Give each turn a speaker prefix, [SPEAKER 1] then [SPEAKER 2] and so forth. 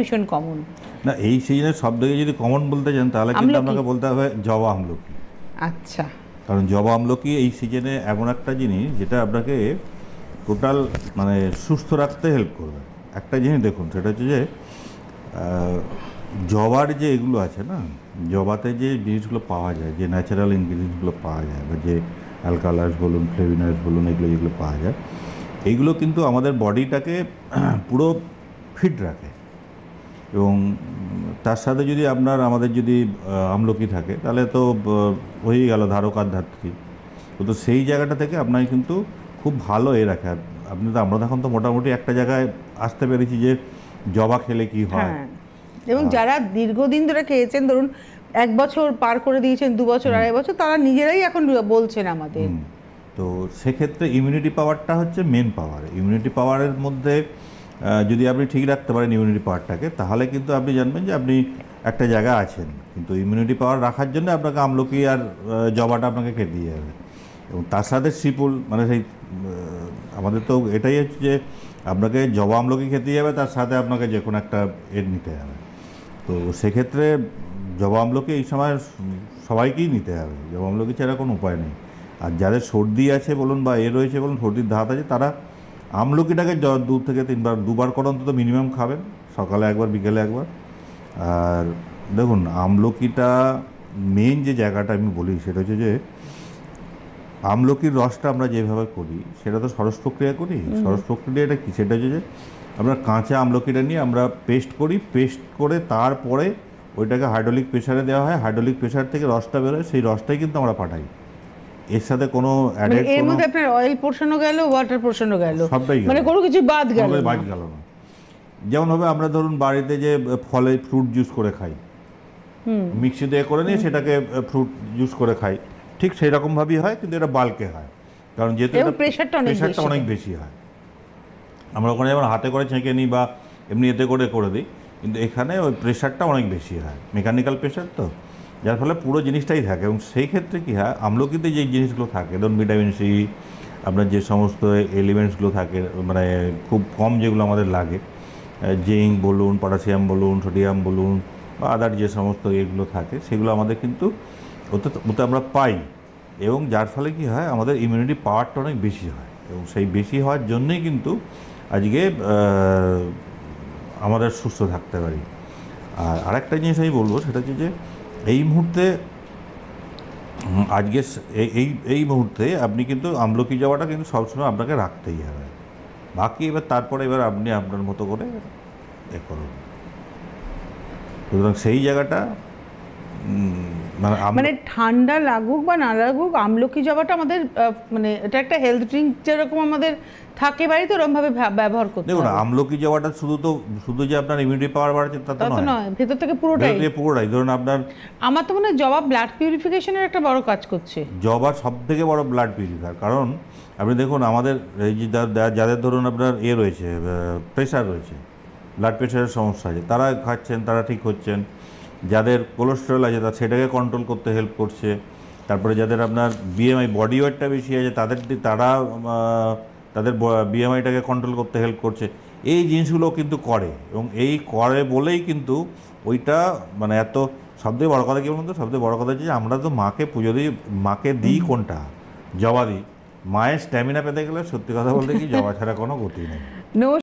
[SPEAKER 1] ভীষণ কমন।
[SPEAKER 2] না, এই সিজনের সব থেকে যদি কমন বলতে চান তাহলে কিন্তু আপনাকে বলতে হবে জবা আমলকি।
[SPEAKER 1] আচ্ছা,
[SPEAKER 2] কারণ জবা আমলকি এই সিজনে এমন একটা জিনিস যেটা আপনাকে টোটাল মানে সুস্থ রাখতে হেল্প করবে। একটা জিনিস দেখুন, সেটা হচ্ছে যে জবার যে এগুলো আছে না, জবাতে যে জিনিসগুলো পাওয়া যায়, যে ন্যাচারাল ইনগ্রিডিয়েন্টসগুলো পাওয়া যায়, বা যে অ্যালকালাস বলুন, ফ্লেভিনয়েডস বলুন, এগুলো যেগুলো পাওয়া যায়, এইগুলো কিন্তু আমাদের বডিটাকে পুরো ফিট রাখে। এবং তার সাথে যদি আমাদের যদি আমলকি থাকে তাহলে তো হয়েই গেল ধারক আর ধাত্রী। তো সেই জায়গাটা থেকে আপনার কিন্তু খুব ভালো রাখে। আর আপনি তো আমরা এখন তো মোটামুটি একটা জায়গায় আসতে পেরেছি যে জবা খেলে কি হয়।
[SPEAKER 1] এবং যারা দীর্ঘদিন ধরে খেয়েছেন, ধরুন 1 বছর পার করে দিয়েছেন, 2 বছর, 2.5 বছর, তারা নিজেরাই এখন বলছেন আমাদের।
[SPEAKER 2] তো সেক্ষেত্রে ইমিউনিটি পাওয়ারটা হচ্ছে মেন পাওয়ার। ইমিউনিটি পাওয়ারের মধ্যে যদি আপনি ঠিক রাখতে পারেন ইমিউনিটি পাওয়ারটাকে, তাহলে কিন্তু আপনি জানবেন যে আপনি একটা জায়গায় আছেন। কিন্তু ইমিউনিটি পাওয়ার রাখার জন্য আপনাকে আমলকি আর জবাটা আপনাকে খেতেই হবে। এবং তার সাথে শিপুল, মানে সেই আমাদের তো এটাই হচ্ছে যে আপনাকে জবা আমলকি খেতেই হবে, তার সাথে আপনাকে যে কোনো একটা নিতে হবে। তো সেক্ষেত্রে জবা আমলকি এই সময় সবাইকেই নিতে হবে। জবা আমলকি ছাড়া কোনো উপায় নেই। আর যাদের সর্দি আছে বলুন, বা রয়েছে বলুন, সর্দির ধাত আছে, তারা আমলকিটাকে 2 থেকে 3 বার করে অন্তত মিনিমাম খাবেন, সকালে একবার, বিকেলে একবার। আর দেখুন, আমলকিটা মেন যে জায়গাটা আমি বলি সেটা হচ্ছে যে আমলকির রসটা আমরা যেভাবে করি সেটা তো সরস প্রক্রিয়া করি। সরস প্রক্রিয়াটা কি? সেটা হচ্ছে যে আমরা কাঁচা আমলকিটা নিয়ে আমরা পেস্ট করি, পেস্ট করে তারপরে ওইটাকে হাইড্রোলিক প্রেসারে দেওয়া হয়। হাইড্রোলিক প্রেসার থেকে রসটা বেরোয়, সেই রসটাই কিন্তু আমরা পাঠাই। এর সাথে কোনো অ্যাডেড
[SPEAKER 1] এর মধ্যে আপনার অয়েল পোর্শনও গেল, ওয়াটার পোর্শনও গেল,
[SPEAKER 2] সবটাই
[SPEAKER 1] মানে কোনো কিছু বাদ গেল
[SPEAKER 2] না। যেমন হবে আমরা ধরুন বাড়িতে যে ফলে ফ্রুট জুস করে খাই, মিক্সি দিয়ে করে নিয়ে সেটাকে ফ্রুট জুস করে খাই, ঠিক সেই রকমভাবেই হয়, কিন্তু এটা বাল্কে হয়। কারণ যেহেতু প্রেশারটা অনেক বেশি হয়। আমরা ওখানে যেমন হাতে করে ছেঁকে নিই বা এমনি এতে করে দিই, কিন্তু এখানে ওই প্রেশারটা অনেক বেশি হয়, মেকানিক্যাল প্রেশার, তো যার ফলে পুরো জিনিসটাই থাকে। এবং সেই ক্ষেত্রে কী হয়, আমলকিতে যে জিনিসগুলো থাকে, ধরুন ভিটামিন সি, আপনার যে সমস্ত এলিমেন্টসগুলো থাকে, মানে খুব কম যেগুলো আমাদের লাগে, জিঙ্ক বলুন, পটাশিয়াম বলুন, সোডিয়াম বলুন, বা আদার যে সমস্ত এগুলো থাকে, সেগুলো আমাদের কিন্তু ওতে আমরা পাই। এবং যার ফলে কী হয়, আমাদের ইমিউনিটি পাওয়ারটা অনেক বেশি হয়। এবং সেই বেশি হওয়ার জন্যই কিন্তু আজকে আমাদের সুস্থ থাকতে পারি। আর আরেকটা জিনিস আমি বলবো, সেটা হচ্ছে যে এই মুহূর্তে আজকে এই মুহূর্তে আপনি কিন্তু আমলকি জবাটা কিন্তু সবসময় আপনাকে রাখতেই হবে। বাকি তারপরে আপনি আপনার মতো করে করুন। সুতরাং সেই জায়গাটা
[SPEAKER 1] মানে ঠান্ডা লাগুক বা না লাগুক, আমলকি জবাটা আমাদের মানে এটা একটা হেলথ ড্রিঙ্ক যেরকম আমাদের থাকে বাড়িতে, ওরকমভাবে ব্যবহার করতে হবে।
[SPEAKER 2] দেখুন, আমলকি জবাটা শুধু যে আপনার ইমিউনিটি পাওয়ার বাড়াচ্ছে তা তো নয়,
[SPEAKER 1] ভেতর থেকে পুরোটাই।
[SPEAKER 2] ধরুন
[SPEAKER 1] আমার তো মনে হয় জবা ব্লাড পিউরিফিকেশনের একটা বড় কাজ করছে।
[SPEAKER 2] জবা সব থেকে বড় ব্লাড পিউরিফায়ার। কারণ আপনি দেখুন, আমাদের এই যে যাদের ধরুন আপনার রয়েছে, প্রেশার রয়েছে, ব্লাড প্রেশারের সমস্যা আছে, তারা খাচ্ছেন, তারা ঠিক হচ্ছেন। যাদের কোলেস্টেরল আছে সেটাকে কন্ট্রোল করতে হেল্প করছে। তারপরে যাদের আপনার বিএমআই, বডি ওয়েটটা বেশি আছে, তাদের বিএমআইটাকে কন্ট্রোল করতে হেল্প করছে। এই জিনিসগুলো কিন্তু করে, এবং এই করে বলেই কিন্তু ওইটা মানে এত। সবথেকে বড় কথা কি বলুন তো, সবথেকে বড় কথা হচ্ছে যে আমরা তো মাকে পুজো দিই, মাকে দিই কোনটা? জবা দিই। মায়ের স্ট্যামিনা পেতে গেলে সত্যি কথা বলতে কি জবা ছাড়া কোনো গতি নেই।